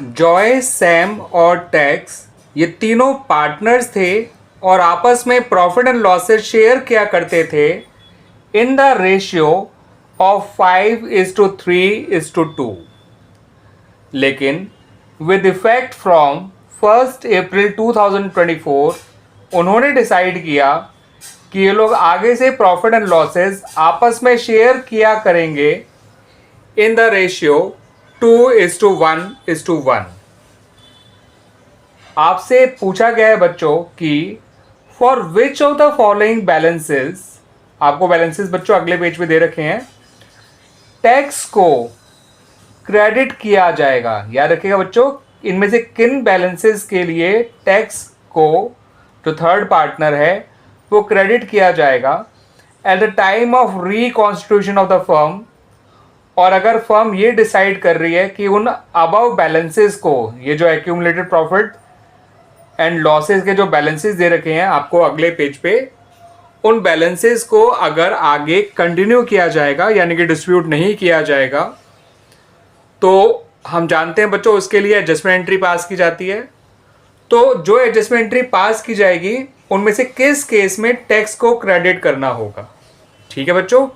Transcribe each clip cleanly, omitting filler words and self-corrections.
Joy, Sam और tax ये तीनों पार्टनर्स थे और आपस में प्रॉफिट एंड लॉसेस शेयर किया करते थे इन द रेशियो ऑफ 5:3:2। लेकिन विद इफेक्ट फ्रॉम 1 अप्रैल 2024 उन्होंने डिसाइड किया कि ये लोग आगे से प्रॉफिट एंड लॉसेस आपस में शेयर किया करेंगे इन द रेशियो 2:1:1। आपसे पूछा गया है बच्चों कि for which of the following balances, आपको बैलेंसेस बच्चों अगले पेज पे दे रखे हैं, टैक्स को क्रेडिट किया जाएगा। याद रखिएगा बच्चों, इनमें से किन बैलेंसेस के लिए टैक्स को जो थर्ड पार्टनर है वो क्रेडिट किया जाएगा at the time of reconstitution of the firm. और अगर फर्म ये डिसाइड कर रही है कि उन अबव बैलेंसेस को, ये जो एक्यूमुलेटेड प्रॉफिट एंड लॉसेस के जो बैलेंसेस दे रखे हैं आपको अगले पेज पे, उन बैलेंसेस को अगर आगे कंटिन्यू किया जाएगा यानी कि डिस्ट्रीब्यूट नहीं किया जाएगा, तो हम जानते हैं बच्चों उसके लिए एडजस्टमेंट एंट्री पास की जाती है। तो जो एडजस्टमेंट एंट्री पास की जाएगी उनमें से किस केस में टैक्स को क्रेडिट करना होगा। ठीक है बच्चों,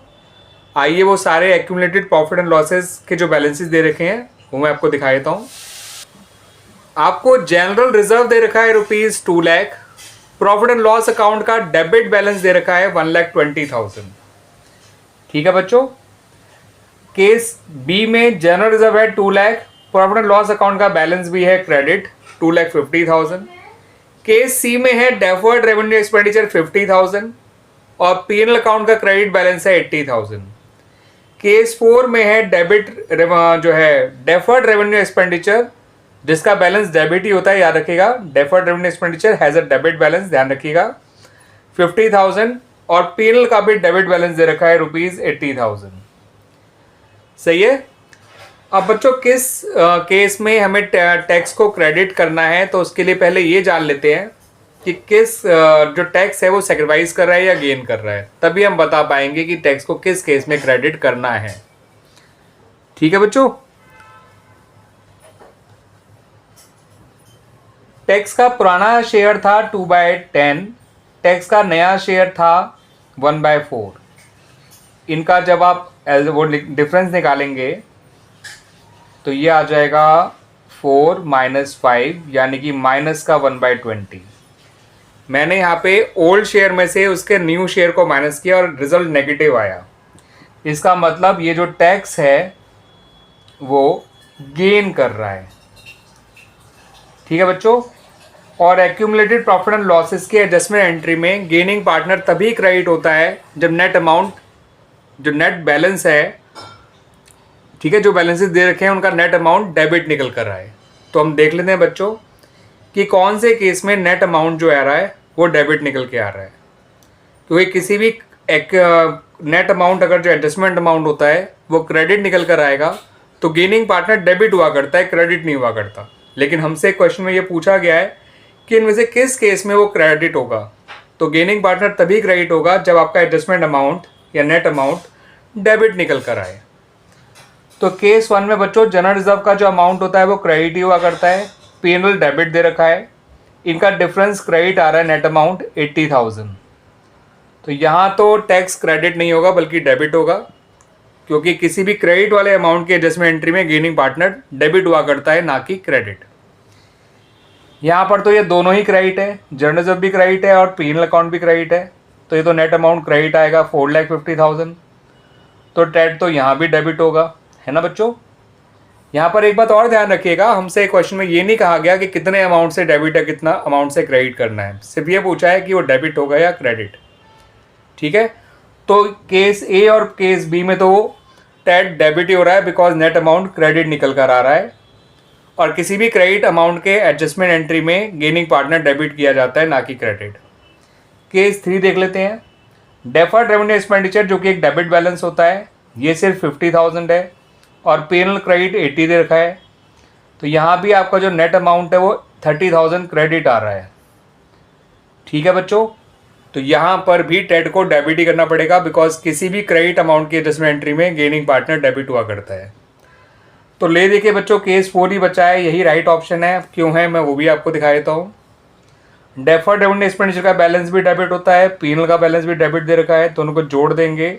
आइए वो सारे एक्यूमुलेटेड प्रॉफिट एंड लॉसेस के जो बैलेंसेस दे रखे हैं वो मैं आपको दिखा देता हूँ। आपको जनरल रिजर्व दे रखा है ₹2 lakh, profit and loss account का डेबिट बैलेंस दे रखा है 1,20,000। ठीक है बच्चों, केस बी में जनरल रिजर्व है 2 lakh, profit and loss account का बैलेंस भी है क्रेडिट 2,50,000। केस सी में है डेफर्ड रेवेन्यू एक्सपेंडिचर 50,000 और पीएनएल अकाउंट का क्रेडिट बैलेंस है 80,000। केस 4 में है डेबिट जो है डेफर्ड रेवेन्यू एक्सपेंडिचर जिसका बैलेंस डेबिट ही होता है, याद रखिएगा, deferred revenue expenditure has a debit balance, ध्यान रखिएगा 50,000 और पीएनएल का भी डेबिट बैलेंस दे रखा है ₹80,000। सही है। अब बच्चों किस केस में हमें टैक्स को क्रेडिट करना है, तो उसके लिए पहले ये जान लेते हैं कि किस जो टैक्स है वो सेक्रीफाइस कर रहा है या गेन कर रहा है, तभी हम बता पाएंगे कि टैक्स को किस केस में क्रेडिट करना है। ठीक है बच्चों, टैक्स का पुराना शेयर था 2/10, टैक्स का नया शेयर था 1/4। इनका जब आप वो डिफरेंस निकालेंगे तो ये आ जाएगा 4 - 5 यानी कि माइनस का 1/20। मैंने यहाँ पे ओल्ड शेयर में से उसके न्यू शेयर को माइनस किया और रिजल्ट नेगेटिव आया। इसका मतलब ये जो टैक्स है वो गेन कर रहा है। ठीक है बच्चों, और एक्यूमुलेटेड प्रॉफिट एंड लॉसेस के एडजस्टमेंट एंट्री में गेनिंग पार्टनर तभी क्रेडिट होता है जब नेट अमाउंट, जो नेट बैलेंस है, ठीक है, जो बैलेंसेस दे रखे हैं उनका नेट अमाउंट डेबिट निकल कर रहा है। तो हम देख लेते हैं बच्चों कि कौन से केस में नेट अमाउंट जो आ रहा है वो डेबिट निकल के आ रहा है। क्योंकि किसी भी नेट अमाउंट अगर जो एडजस्टमेंट अमाउंट होता है वो क्रेडिट निकल कर आएगा तो गेनिंग पार्टनर डेबिट हुआ करता है, क्रेडिट नहीं हुआ करता। लेकिन हमसे क्वेश्चन में ये पूछा गया है कि इनमें से किस केस में वो क्रेडिट होगा, तो गेनिंग पार्टनर तभी क्रेडिट होगा जब आपका एडजस्टमेंट अमाउंट या नेट अमाउंट डेबिट निकल कर आए। तो केस 1 में बच्चों जनरल रिजर्व का जो अमाउंट होता है वो क्रेडिट ही हुआ करता है, पीएनएल डेबिट दे रखा है, इनका डिफरेंस क्रेडिट आ रहा है, नेट अमाउंट 80,000। तो यहाँ तो टैक्स क्रेडिट नहीं होगा बल्कि डेबिट होगा, क्योंकि किसी भी क्रेडिट वाले अमाउंट की एडजस्टमेंट एंट्री में गेनिंग पार्टनर डेबिट हुआ करता है, ना कि क्रेडिट। यहाँ पर तो ये दोनों ही क्रेडिट है, जनरल रिजर्व भी क्रेडिट है और पीएनएल अकाउंट भी क्रेडिट है, तो ये तो नेट अमाउंट क्रेडिट आएगा 4,50,000। तो टैट तो यहाँ भी डेबिट होगा, है ना बच्चों। यहाँ पर एक बात और ध्यान रखिएगा, हमसे क्वेश्चन में ये नहीं कहा गया कि कितने अमाउंट से डेबिट है, कितना अमाउंट से क्रेडिट करना है, सिर्फ ये पूछा है कि वो डेबिट होगा या क्रेडिट। ठीक है, तो केस ए और केस बी में तो टैट डेबिट ही हो रहा है बिकॉज नेट अमाउंट क्रेडिट निकल कर आ रहा है, और किसी भी क्रेडिट अमाउंट के एडजस्टमेंट एंट्री में गेनिंग पार्टनर डेबिट किया जाता है, ना कि क्रेडिट। केस 3 देख लेते हैं, डेफर्ड रेवेन्यू एक्सपेंडिचर जो कि एक डेबिट बैलेंस होता है, ये सिर्फ 50,000 है और पीएनएल क्रेडिट 80 दे रखा है। तो यहाँ भी आपका जो नेट अमाउंट है वो 30,000 क्रेडिट आ रहा है। ठीक है बच्चों, तो यहाँ पर भी टैट को डेबिट ही करना पड़ेगा बिकॉज किसी भी क्रेडिट अमाउंट की एडजस्टमेंट एंट्री में गेनिंग पार्टनर डेबिट हुआ करता है। तो ले देखिए बच्चों, केस 4 ही बचा है, यही राइट ऑप्शन है। क्यों है मैं वो भी आपको दिखा देता हूँ। डेफर्ड रेवेन्यू एक्सपेंडिचर का बैलेंस भी डेबिट होता है, पीएनएल का बैलेंस भी डेबिट दे रखा है, दोनों को जोड़ देंगे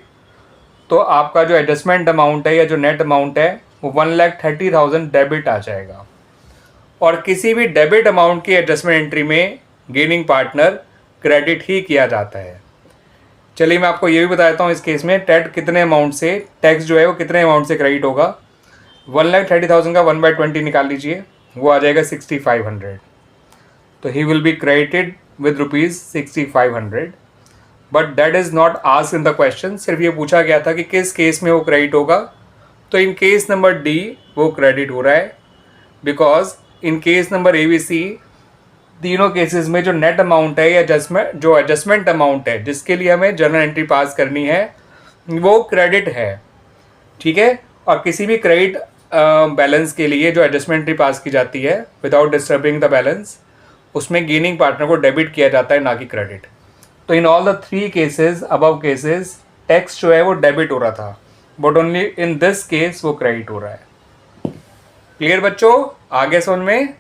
तो आपका जो एडजस्टमेंट अमाउंट है या जो नेट अमाउंट है वो 1,30,000 डेबिट आ जाएगा। और किसी भी डेबिट अमाउंट की एडजस्टमेंट एंट्री में गेनिंग पार्टनर क्रेडिट ही किया जाता है। चलिए मैं आपको ये भी बता देता हूँ इस केस में टेट कितने अमाउंट से, टैक्स जो है वो कितने अमाउंट से क्रेडिट होगा। 1,30,000 का 1/20 निकाल लीजिए, वो आ जाएगा 6,500। तो he will be credited with ₹6,500, but that is not asked in the question. सिर्फ ये पूछा गया था कि किस केस में वो क्रेडिट होगा। तो इन केस नंबर डी वो क्रेडिट हो रहा है, because in case number A B C तीनों केसेस में जो नेट अमाउंट है या जो एडजस्टमेंट अमाउंट है जिसके लिए हमें जर्नल एंट्री पास करनी है वो क्रेडिट है, ठीक है। और किसी भी क्रेडिट बैलेंस के लिए जो एडजस्टमेंट एंट्री पास की जाती है विदाउट डिस्टर्बिंग द बैलेंस, उसमें गेनिंग पार्टनर को डेबिट किया जाता है, ना कि क्रेडिट। तो in all the 3 cases above cases tax जो है वो डेबिट हो रहा था, but only in this case वो क्रेडिट हो रहा है। क्लियर बच्चों, आगे समझ में।